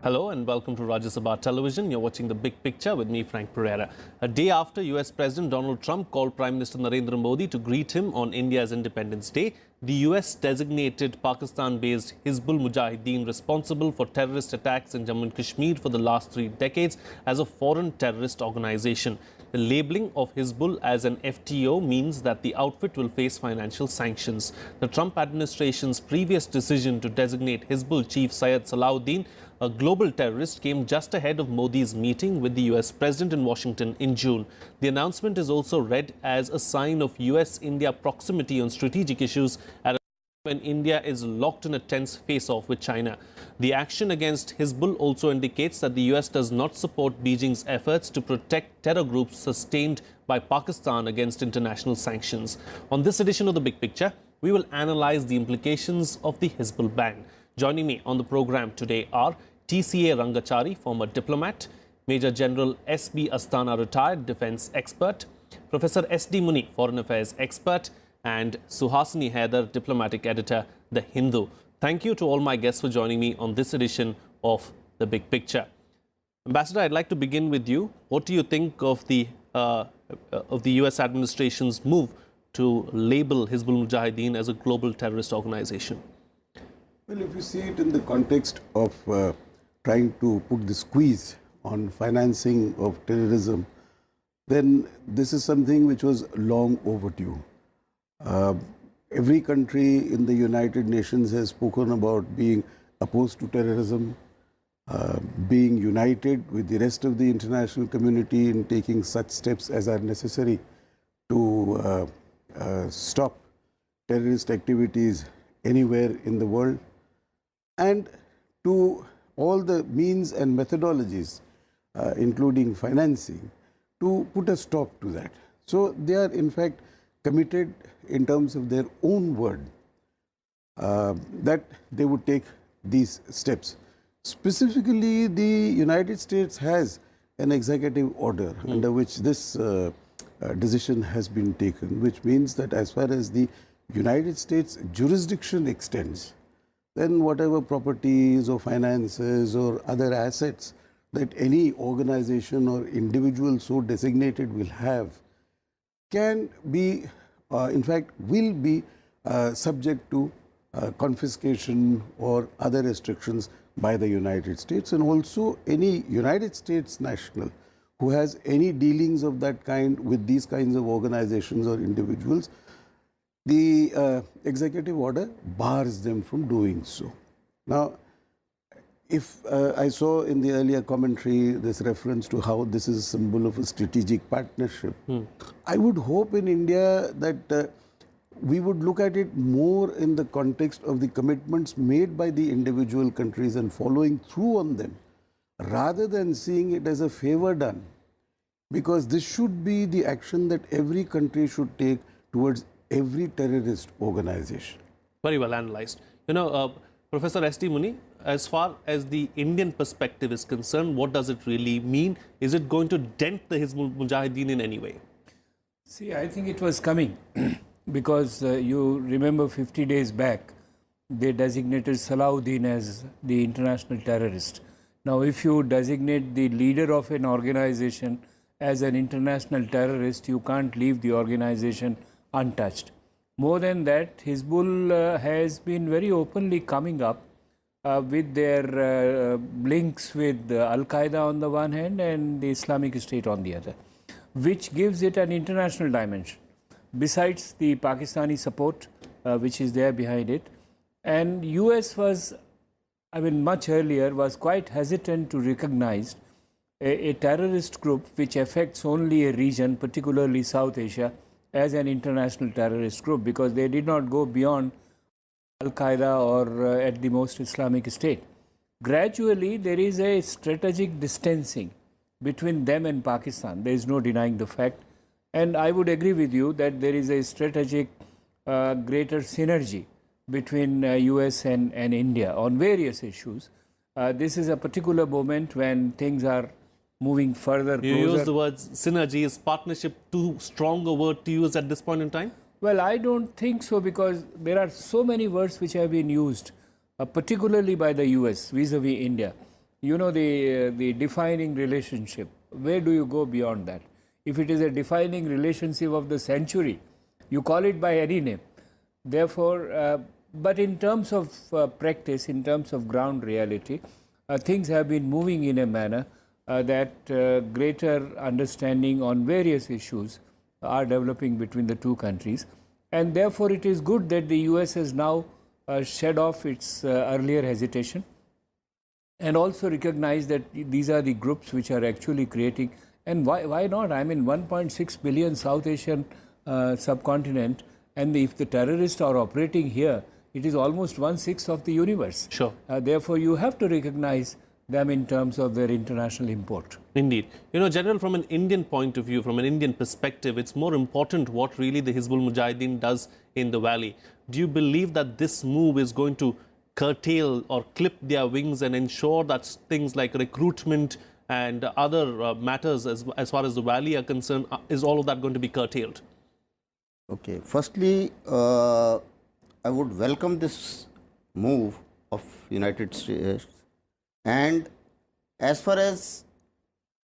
Hello and welcome to Rajya Sabha Television. You're watching The Big Picture with me, Frank Pereira. A day after US President Donald Trump called Prime Minister Narendra Modi to greet him on India's Independence Day, the US designated Pakistan-based Hizbul Mujahideen responsible for terrorist attacks in Jammu and Kashmir for the last 3 decades as a foreign terrorist organization. The labeling of Hizbul as an FTO means that the outfit will face financial sanctions. The Trump administration's previous decision to designate Hizbul chief Syed Salahuddin a global terrorist came just ahead of Modi's meeting with the US President in Washington in June. The announcement is also read as a sign of US-India proximity on strategic issues at a time when India is locked in a tense face-off with China. The action against Hizbul also indicates that the US does not support Beijing's efforts to protect terror groups sustained by Pakistan against international sanctions. On this edition of The Big Picture, we will analyze the implications of the Hizbul ban. Joining me on the program today are TCA Rangachari, former diplomat, Major General S.B. Asthana, retired defense expert, Professor S.D. Muni, foreign affairs expert, and Suhasini Haider, diplomatic editor, The Hindu. Thank you to all my guests for joining me on this edition of The Big Picture. Ambassador, I'd like to begin with you. What do you think of the US administration's move to label Hizbul Mujahideen as a global terrorist organization? Well, if you see it in the context of trying to put the squeeze on financing of terrorism, then this is something which was long overdue. Every country in the United Nations has spoken about being opposed to terrorism, being united with the rest of the international community in taking such steps as are necessary to stop terrorist activities anywhere in the world, and to all the means and methodologies, including financing, to put a stop to that. So they are in fact committed in terms of their own word that they would take these steps. Specifically, the United States has an executive order under which this decision has been taken, which means that as far as the United States jurisdiction extends, then whatever properties or finances or other assets that any organization or individual so designated will have can be, in fact, will be subject to confiscation or other restrictions by the United States. And also any United States national who has any dealings of that kind with these kinds of organizations or individuals, the executive order bars them from doing so. Now, if I saw in the earlier commentary this reference to how this is a symbol of a strategic partnership, I would hope in India that we would look at it more in the context of the commitments made by the individual countries and following through on them, rather than seeing it as a favor done, because this should be the action that every country should take towards every terrorist organization. Very well analyzed. You know, Professor S.D. Muni, as far as the Indian perspective is concerned, what does it really mean? Is it going to dent the Hizbul Mujahideen in any way? See, I think it was coming because you remember 50 days back, they designated Salahuddin as the international terrorist. Now, if you designate the leader of an organization as an international terrorist, you can't leave the organization untouched. More than that, Hizbul has been very openly coming up with their links with Al-Qaeda on the one hand and the Islamic State on the other, which gives it an international dimension. Besides the Pakistani support, which is there behind it, and US was, I mean, much earlier was quite hesitant to recognize a terrorist group which affects only a region, particularly South Asia, as an international terrorist group, because they did not go beyond Al-Qaeda or at the most Islamic State. Gradually, there is a strategic distancing between them and Pakistan. There is no denying the fact. And I would agree with you that there is a strategic greater synergy between US and India on various issues. This is a particular moment when things are moving further closer. You use the word synergy. Is partnership too strong a word to use at this point in time? Well, I don't think so, because there are so many words which have been used, particularly by the US vis-a-vis India. you know, the defining relationship. Where do you go beyond that? If it is a defining relationship of the century, you call it by any name. Therefore, but in terms of practice, in terms of ground reality, things have been moving in a manner that greater understanding on various issues are developing between the two countries. And therefore, it is good that the US has now shed off its earlier hesitation and also recognize that these are the groups which are actually creating. And why not? I mean, 1.6 billion South Asian subcontinent, and if the terrorists are operating here, it is almost 1/6 of the universe. Sure. Therefore, you have to recognize them in terms of their international import. Indeed. You know, General, from an Indian point of view, from an Indian perspective, it's more important what really the Hizbul Mujahideen does in the valley. Do you believe that this move is going to curtail or clip their wings and ensure that things like recruitment and other matters as far as the valley are concerned, is all of that going to be curtailed? Okay. Firstly, I would welcome this move of United States. And as far as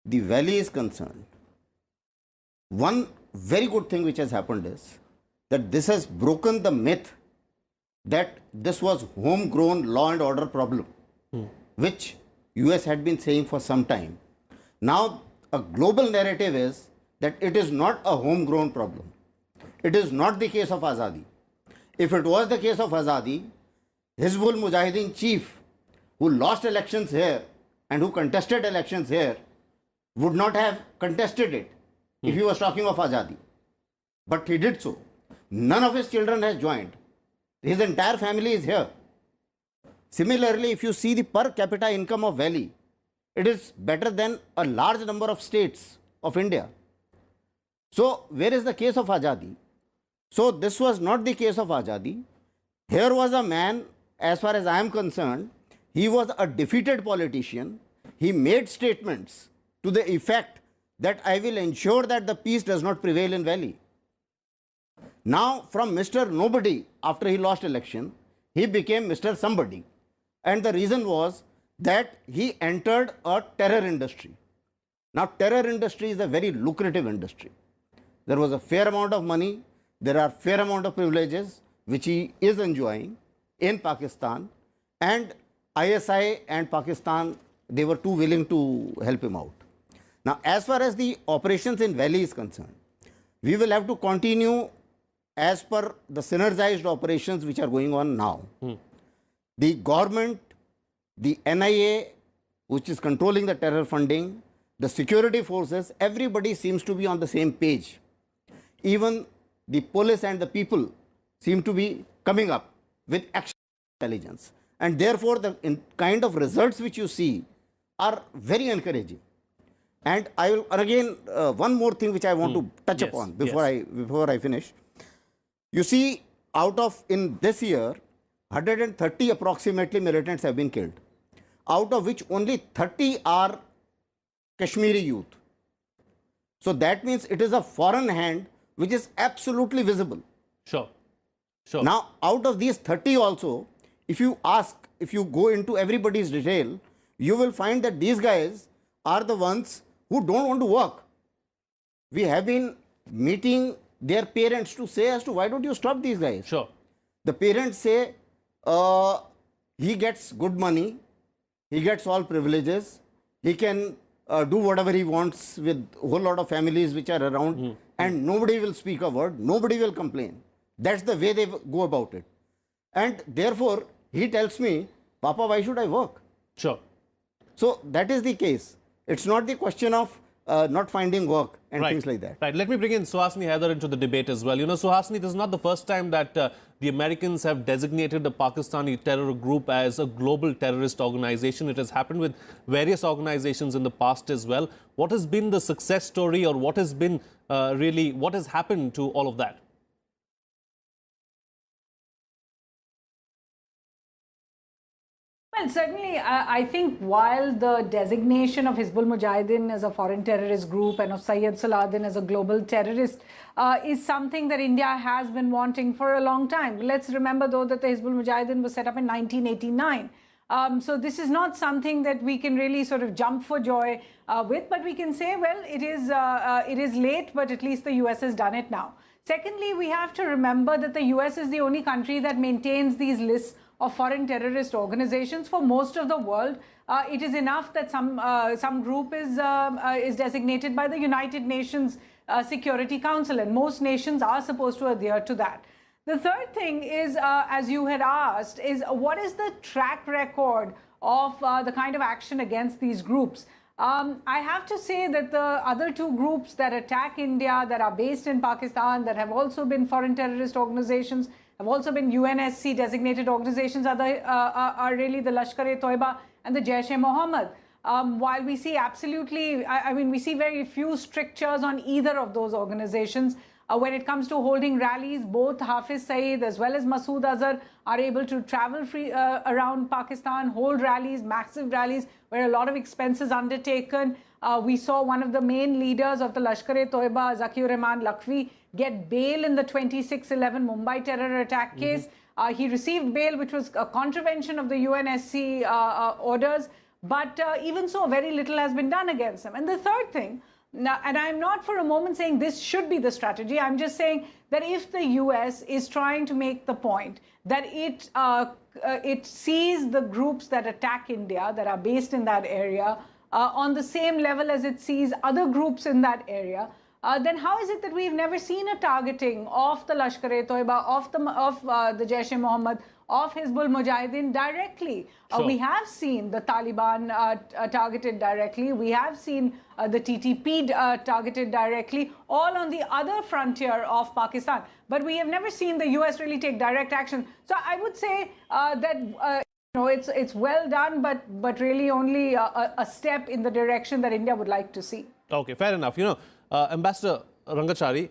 the valley is concerned, one very good thing which has happened is that this has broken the myth that this was homegrown law and order problem, which US had been saying for some time. Now, a global narrative is that it is not a homegrown problem. It is not the case of Azadi. If it was the case of Azadi, Hizbul Mujahideen chief who lost elections here and who contested elections here would not have contested it if he was talking of Azadi. But he did so. None of his children has joined. His entire family is here. Similarly, if you see the per capita income of Valley, it is better than a large number of states of India. So, where is the case of Azadi? So, this was not the case of Azadi. Here was a man, as far as I am concerned, he was a defeated politician. He made statements to the effect that I will ensure that the peace does not prevail in Valley. Now, from Mr. Nobody, after he lost election, he became Mr. Somebody. And the reason was that he entered a terror industry. Now, terror industry is a very lucrative industry. There was a fair amount of money. There are fair amount of privileges which he is enjoying in Pakistan, and ISI and Pakistan, they were too willing to help him out. Now, as far as the operations in Valley is concerned, we will have to continue as per the synergized operations which are going on now. The government, the NIA, which is controlling the terror funding, the security forces, everybody seems to be on the same page. Even the police and the people seem to be coming up with action intelligence. And therefore, the kind of results which you see are very encouraging. And I will, again, one more thing which I want to touch upon before I finish. You see, out of, in this year, 130 approximately militants have been killed, out of which only 30 are Kashmiri youth. So that means it is a foreign hand which is absolutely visible. Sure. Sure. Now, out of these 30 also, if you ask, if you go into everybody's detail, you will find that these guys are the ones who don't want to work. We have been meeting their parents to say as to why don't you stop these guys? Sure. The parents say he gets good money, he gets all privileges, he can do whatever he wants with a whole lot of families which are around, and nobody will speak a word, nobody will complain. That's the way they go about it. And therefore, he tells me, Papa, why should I work? Sure. So that is the case. It's not the question of not finding work and things like that. Right. Let me bring in Suhasini Haider into the debate as well. You know, Suhasini, this is not the first time that the Americans have designated the Pakistani terror group as a global terrorist organization. It has happened with various organizations in the past as well. What has been the success story, or what has been what has happened to all of that? Well, certainly, I think while the designation of Hizbul Mujahideen as a foreign terrorist group and of Syed Salahuddin as a global terrorist is something that India has been wanting for a long time. Let's remember, though, that the Hizbul Mujahideen was set up in 1989 So this is not something that we can really sort of jump for joy with, but we can say, well, it is late, but at least the US has done it now. Secondly, we have to remember that the US is the only country that maintains these lists of foreign terrorist organizations for most of the world. It is enough that some group is designated by the United Nations Security Council, and most nations are supposed to adhere to that. The third thing is, as you had asked, is what is the track record of the kind of action against these groups? I have to say that the other two groups that attack India, that are based in Pakistan, that have also been foreign terrorist organizations, have also been UNSC designated organizations, are really the Lashkar-e-Toiba and the Jaish-e-Mohammed. While we see absolutely, I mean, we see very few strictures on either of those organizations. When it comes to holding rallies, both Hafiz Saeed as well as Masood Azhar are able to travel free around Pakistan, hold rallies, massive rallies, where a lot of expenses undertaken. We saw one of the main leaders of the Lashkar-e-Toiba, Zakir Rahman Lakhvi, get bail in the 26/11 Mumbai terror attack case. He received bail, which was a contravention of the UNSC orders. But even so, very little has been done against him. And the third thing, now, and I'm not for a moment saying this should be the strategy. I'm just saying that if the US is trying to make the point that it sees the groups that attack India, that are based in that area, on the same level as it sees other groups in that area, then how is it that we've never seen a targeting of the Lashkar-e-Toiba, of the Jaish-e-Mohammed, of Hizbul Mujahideen directly? Sure. We have seen the Taliban targeted directly. We have seen the TTP targeted directly, all on the other frontier of Pakistan. But we have never seen the US really take direct action. So I would say that it's well done, but really only a step in the direction that India would like to see. Okay, fair enough. Ambassador Rangachari,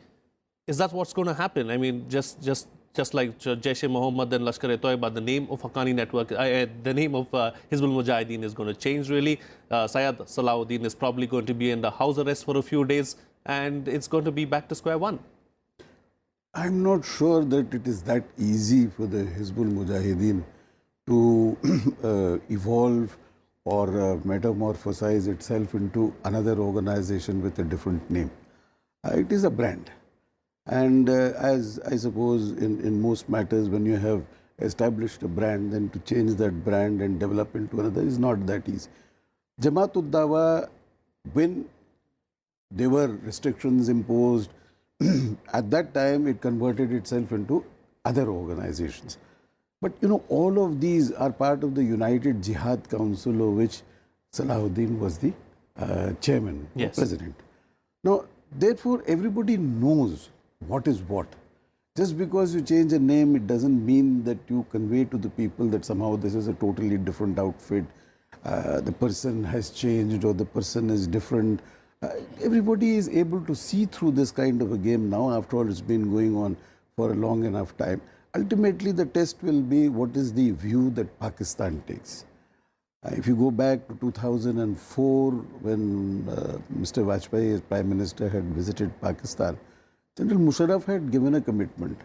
is that what's going to happen? I mean, just like Jaish-e-Mohammed and Lashkar-e-Toiba, the name of Haqqani Network, the name of Hizbul Mujahideen is going to change, really. Syed Salahuddin is probably going to be in the house arrest for a few days, and it's going to be back to square one. I'm not sure that it is that easy for the Hizbul Mujahideen to evolve or metamorphosize itself into another organization with a different name. It is a brand. And as I suppose in most matters, when you have established a brand, then to change that brand and develop into another is not that easy. Jamaat-ud-Dawa, when there were restrictions imposed, at that time it converted itself into other organizations. But all of these are part of the United Jihad Council, of which Salahuddin was the chairman, yes, president. Now, therefore, everybody knows what is what. Just because you change a name, it doesn't mean that you convey to the people that somehow this is a totally different outfit, the person has changed or the person is different. Everybody is able to see through this kind of a game now. After all, it's been going on for a long enough time. Ultimately, the test will be what is the view that Pakistan takes. If you go back to 2004, when Mr. Vajpayee, as Prime Minister, had visited Pakistan, General Musharraf had given a commitment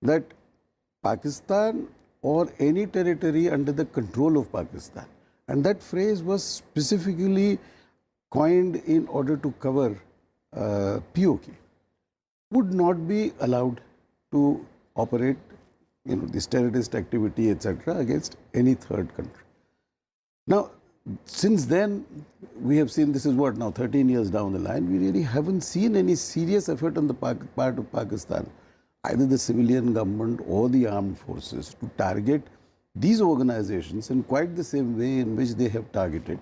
that Pakistan or any territory under the control of Pakistan, and that phrase was specifically coined in order to cover POK, would not be allowed to operate this terrorist activity, etc., against any third country. Now, since then, we have seen, this is what now, 13 years down the line, we really haven't seen any serious effort on the part of Pakistan, either the civilian government or the armed forces, to target these organizations in quite the same way in which they have targeted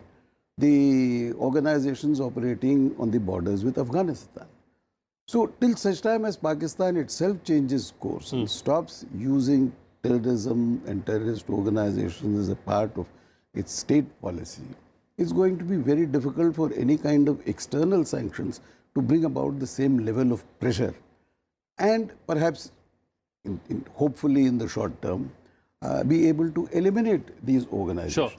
the organizations operating on the borders with Afghanistan. So, till such time as Pakistan itself changes course and stops using terrorism and terrorist organizations as a part of its state policy, it's going to be very difficult for any kind of external sanctions to bring about the same level of pressure and perhaps, hopefully in the short term, be able to eliminate these organizations. Sure.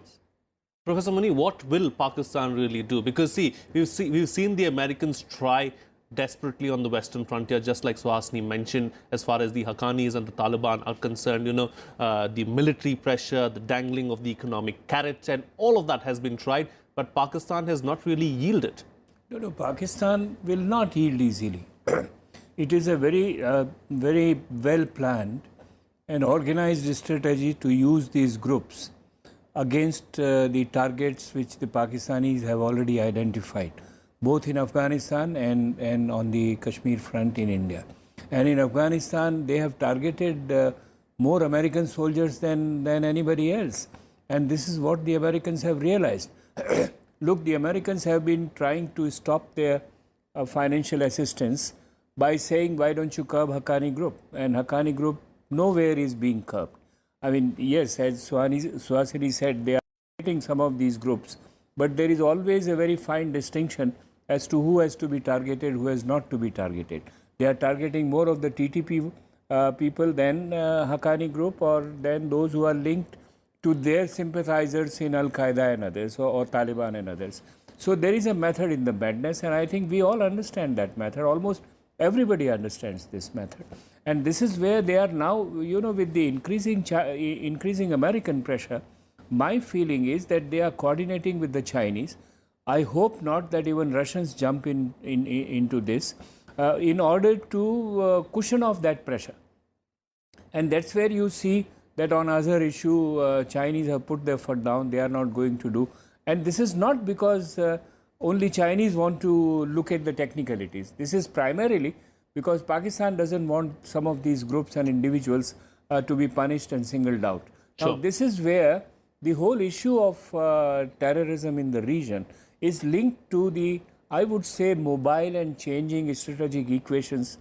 Professor Muni, what will Pakistan really do? Because see, we've seen the Americans try desperately on the western frontier, just like Suhasini mentioned, as far as the Haqqanis and the Taliban are concerned. The military pressure, the dangling of the economic carrots, and all of that has been tried, but Pakistan has not really yielded. No, Pakistan will not yield easily. It is a very well planned and organized strategy to use these groups against the targets which the Pakistanis have already identified, both in Afghanistan and on the Kashmir front in India. And in Afghanistan, they have targeted more American soldiers than anybody else. And this is what the Americans have realized. Look, the Americans have been trying to stop their financial assistance by saying, why don't you curb Haqqani group? And Haqqani group nowhere is being curbed. I mean, yes, as Suhasini said, they are targeting some of these groups, but there is always a very fine distinction as to who has to be targeted, who has not to be targeted. They are targeting more of the TTP people than Haqqani group, or than those who are linked to their sympathizers in Al-Qaeda and others, or Taliban and others. So there is a method in the madness, and I think we all understand that method. Almost everybody understands this method. And this is where they are now, with the increasing American pressure, my feeling is that they are coordinating with the Chinese. I hope not that even Russians jump into this in order to cushion off that pressure. And that's where you see that on other issue, Chinese have put their foot down. They are not going to do. And this is not because only Chinese want to look at the technicalities. This is primarily because Pakistan doesn't want some of these groups and individuals to be punished and singled out. Sure. Now, this is where the whole issue of terrorism in the region is linked to the, I would say, mobile and changing strategic equations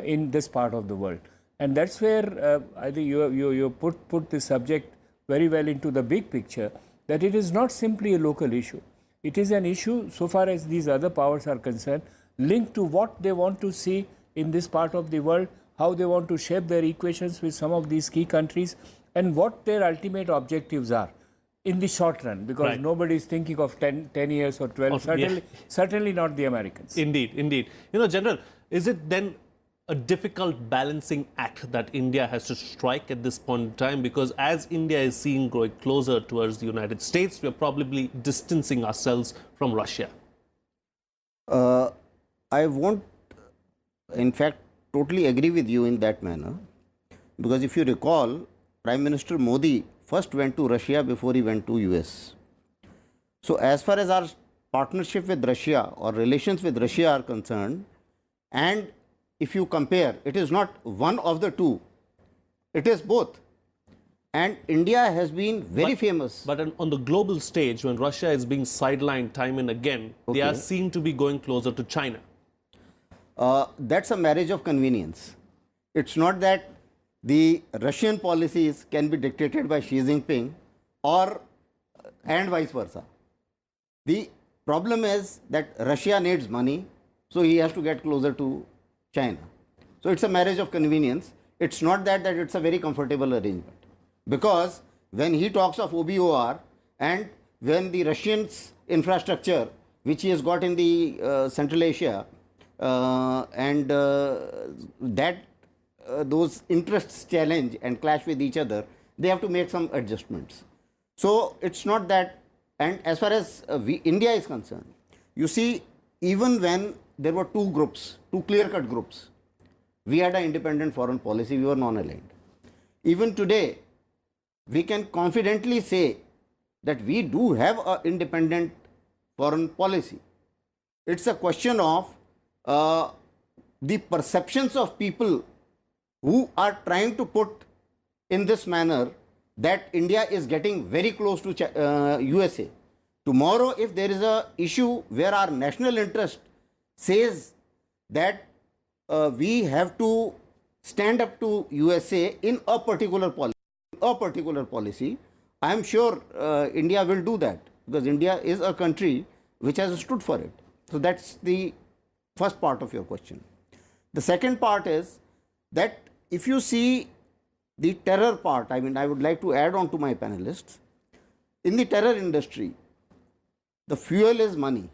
in this part of the world. And that's where I think you put this subject very well into the big picture, that it is not simply a local issue. It is an issue, so far as these other powers are concerned, linked to what they want to see in this part of the world, how they want to shape their equations with some of these key countries, and what their ultimate objectives are in the short run, because nobody is thinking of 10 years or 12, certainly not the Americans. Indeed. General, is it then a difficult balancing act that India has to strike at this point in time? Because as India is seen growing closer towards the United States, we are probably distancing ourselves from Russia. I won't, in fact, totally agree with you in that manner, because if you recall, Prime Minister Modi first went to Russia before he went to US. So as far as our partnership with Russia or relations with Russia are concerned, and if you compare, it is not one of the two, it is both. And India has been very famous. But on the global stage, when Russia is being sidelined time and again, they are seen to be going closer to China. That's a marriage of convenience. It's not that the Russian policies can be dictated by Xi Jinping and vice versa. The problem is that Russia needs money, so he has to get closer to China. So it's a marriage of convenience. It's not that it's a very comfortable arrangement. Because when he talks of OBOR and when the Russians' infrastructure, which he has got in the Central Asia, and those interests challenge and clash with each other, they have to make some adjustments. So it's not that, and as far as India is concerned, you see, even when there were two clear-cut groups, we had an independent foreign policy, we were non-aligned. Even today, we can confidently say that we do have an independent foreign policy. It's a question of the perceptions of people who are trying to put in this manner that India is getting very close to USA. Tomorrow, if there is an issue where our national interest says that we have to stand up to USA in a particular policy, I am sure India will do that, because India is a country which has stood for it. So that's the first part of your question. The second part is that if you see the terror part, I mean, I would like to add on to my panelists, in the terror industry, the fuel is money.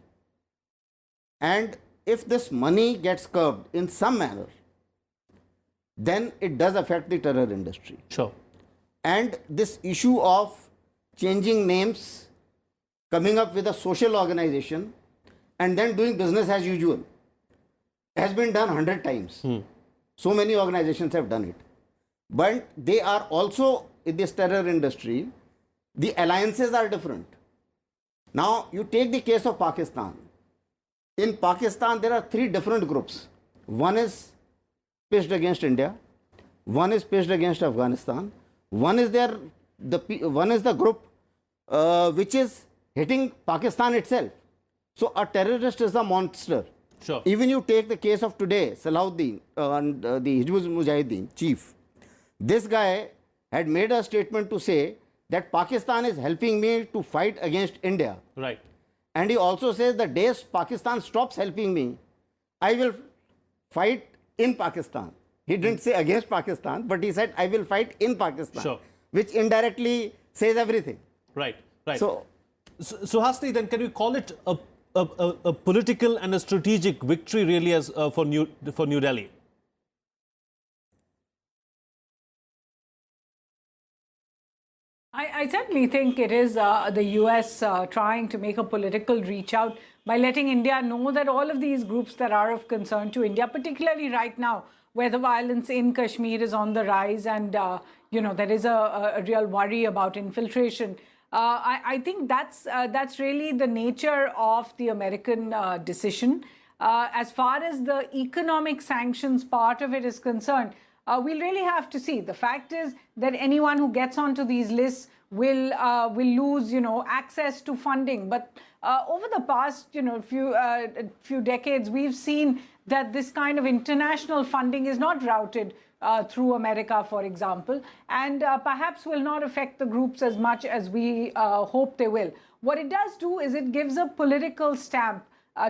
And if this money gets curbed in some manner, then it does affect the terror industry. Sure. And this issue of changing names, coming up with a social organization, and then doing business as usual has been done 100 times. So many organizations have done it. But they are also in this terror industry, the alliances are different. Now, you take the case of Pakistan. In Pakistan, there are 3 different groups. One is pitched against India, one is pitched against Afghanistan, one is the group which is hitting Pakistan itself. So a terrorist is a monster. Sure. Even you take the case of today, Salahuddin, the Hizbul Mujahideen chief. This guy had made a statement to say that Pakistan is helping me to fight against India. Right. And he also says the day Pakistan stops helping me, I will fight in Pakistan. He didn't say against Pakistan, but he said I will fight in Pakistan. Sure. Which indirectly says everything. Right. Right. So Hasni, then can we call it a political and a strategic victory really as for New Delhi? I certainly think it is the US trying to make a political reach out by letting India know that all of these groups that are of concern to India, particularly right now, where the violence in Kashmir is on the rise and, there is a real worry about infiltration. I think that's really the nature of the American decision. As far as the economic sanctions part of it is concerned, we'll really have to see. The fact is that anyone who gets onto these lists will lose, access to funding. But over the past, few decades, we've seen that this kind of international funding is not routed through America, for example, and perhaps will not affect the groups as much as we hope they will. What it does do is it gives a political stamp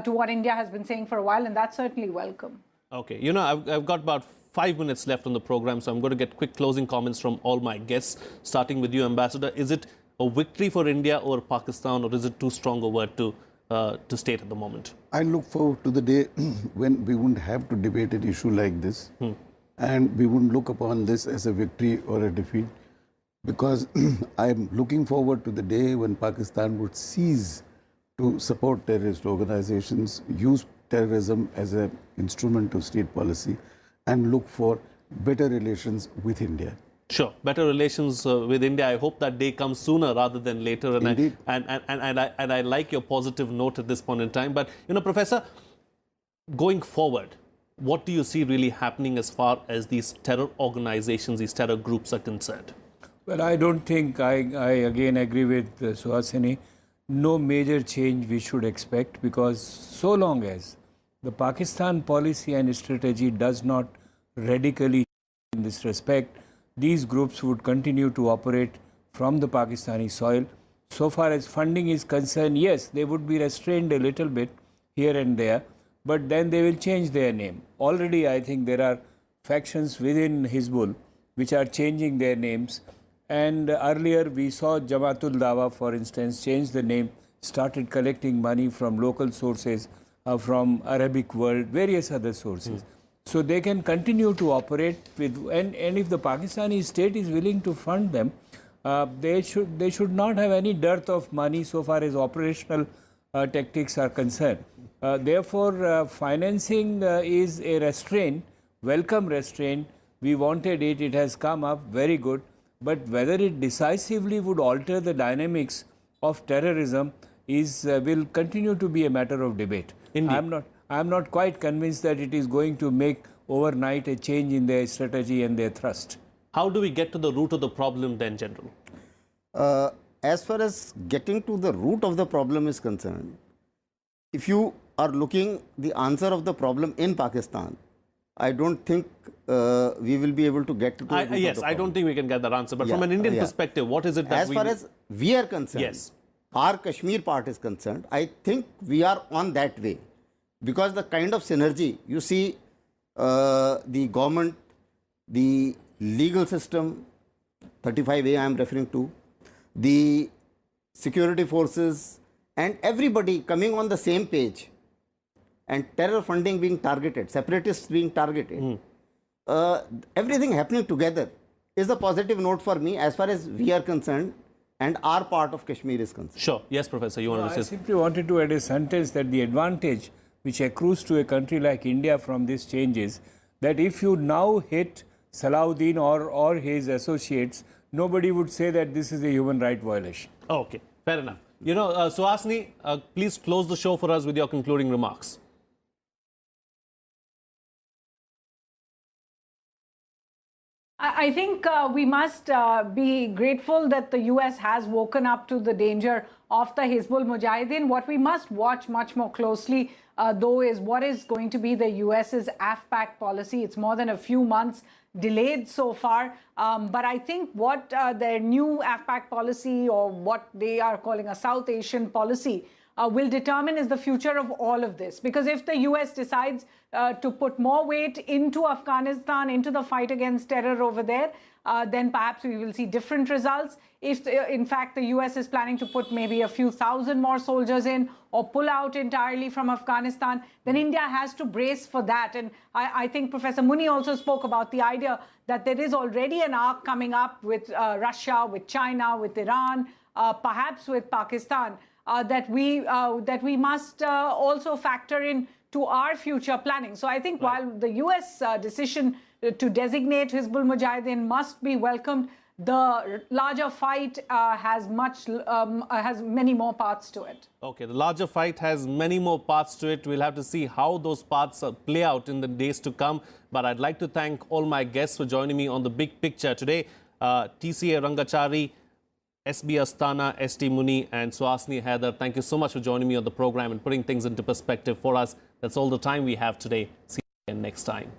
to what India has been saying for a while, and that's certainly welcome. Okay, I've got about 5 minutes left on the program, so I'm going to get quick closing comments from all my guests, starting with you, Ambassador. Is it a victory for India or Pakistan, or is it too strong a word to state at the moment? I look forward to the day when we wouldn't have to debate an issue like this, and we wouldn't look upon this as a victory or a defeat, because I'm looking forward to the day when Pakistan would cease to support terrorist organizations, use terrorism as an instrument of state policy, and look for better relations with India. Sure, better relations with India. I hope that day comes sooner rather than later. And Indeed. I like your positive note at this point in time. But, Professor, going forward, what do you see really happening as far as these terror organizations, these terror groups are concerned? Well, I don't think, I again agree with Suhasini, no major change we should expect, because so long as the Pakistan policy and strategy does not radically change in this respect, these groups would continue to operate from the Pakistani soil. So far as funding is concerned, yes, they would be restrained a little bit here and there, but then they will change their name. Already, I think there are factions within Hizbul which are changing their names. And earlier we saw Jamaatul Dawa, for instance, change the name, started collecting money from local sources, from Arabic world, various other sources. So they can continue to operate with, and if the Pakistani state is willing to fund them, they should not have any dearth of money so far as operational tactics are concerned. Therefore, financing is a restraint, welcome restraint. We wanted it, it has come up, very good. But whether it decisively would alter the dynamics of terrorism will continue to be a matter of debate. I'm not quite convinced that it is going to make overnight a change in their strategy and their thrust. How do we get to the root of the problem then, General? As far as getting to the root of the problem is concerned, if you are looking the answer of the problem in Pakistan, I don't think we will be able to get to the root of the problem. I don't think we can get that answer. But from an Indian perspective, what is it that as far as we are concerned, our Kashmir part is concerned, I think we are on that way. Because the kind of synergy, you see the government, the legal system, 35A I am referring to, the security forces, and everybody coming on the same page and terror funding being targeted, separatists being targeted, everything happening together is a positive note for me as far as we are concerned and our part of Kashmir is concerned. Sure. Yes, Professor, you want to I say? simply wanted to add a sentence that the advantage which accrues to a country like India from this change is that if you now hit Salahuddin or his associates, nobody would say that this is a human right violation. Okay, fair enough. You know, Suhasini, please close the show for us with your concluding remarks. I think we must be grateful that the US has woken up to the danger of the Hizbul Mujahideen. What we must watch much more closely, though, is what is going to be the US's AFPAC policy. It's more than a few months delayed so far. But I think what their new AFPAC policy, or what they are calling a South Asian policy, will determine is the future of all of this. Because if the US decides to put more weight into Afghanistan, into the fight against terror over there, then perhaps we will see different results. If, in fact, the US is planning to put maybe a few thousand more soldiers in or pull out entirely from Afghanistan, then India has to brace for that. And I think Professor Muni also spoke about the idea that there is already an arc coming up with Russia, with China, with Iran, perhaps with Pakistan, that we must also factor in to our future planning. So I think while the US decision to designate Hizbul Mujahideen must be welcomed, the larger fight has many more parts to it. Okay, the larger fight has many more parts to it. We'll have to see how those parts play out in the days to come. But I'd like to thank all my guests for joining me on the big picture today. TCA Rangachari, SB Astana, ST Muni and Suhasini Haider, thank you so much for joining me on the program and putting things into perspective for us. That's all the time we have today. See you again next time.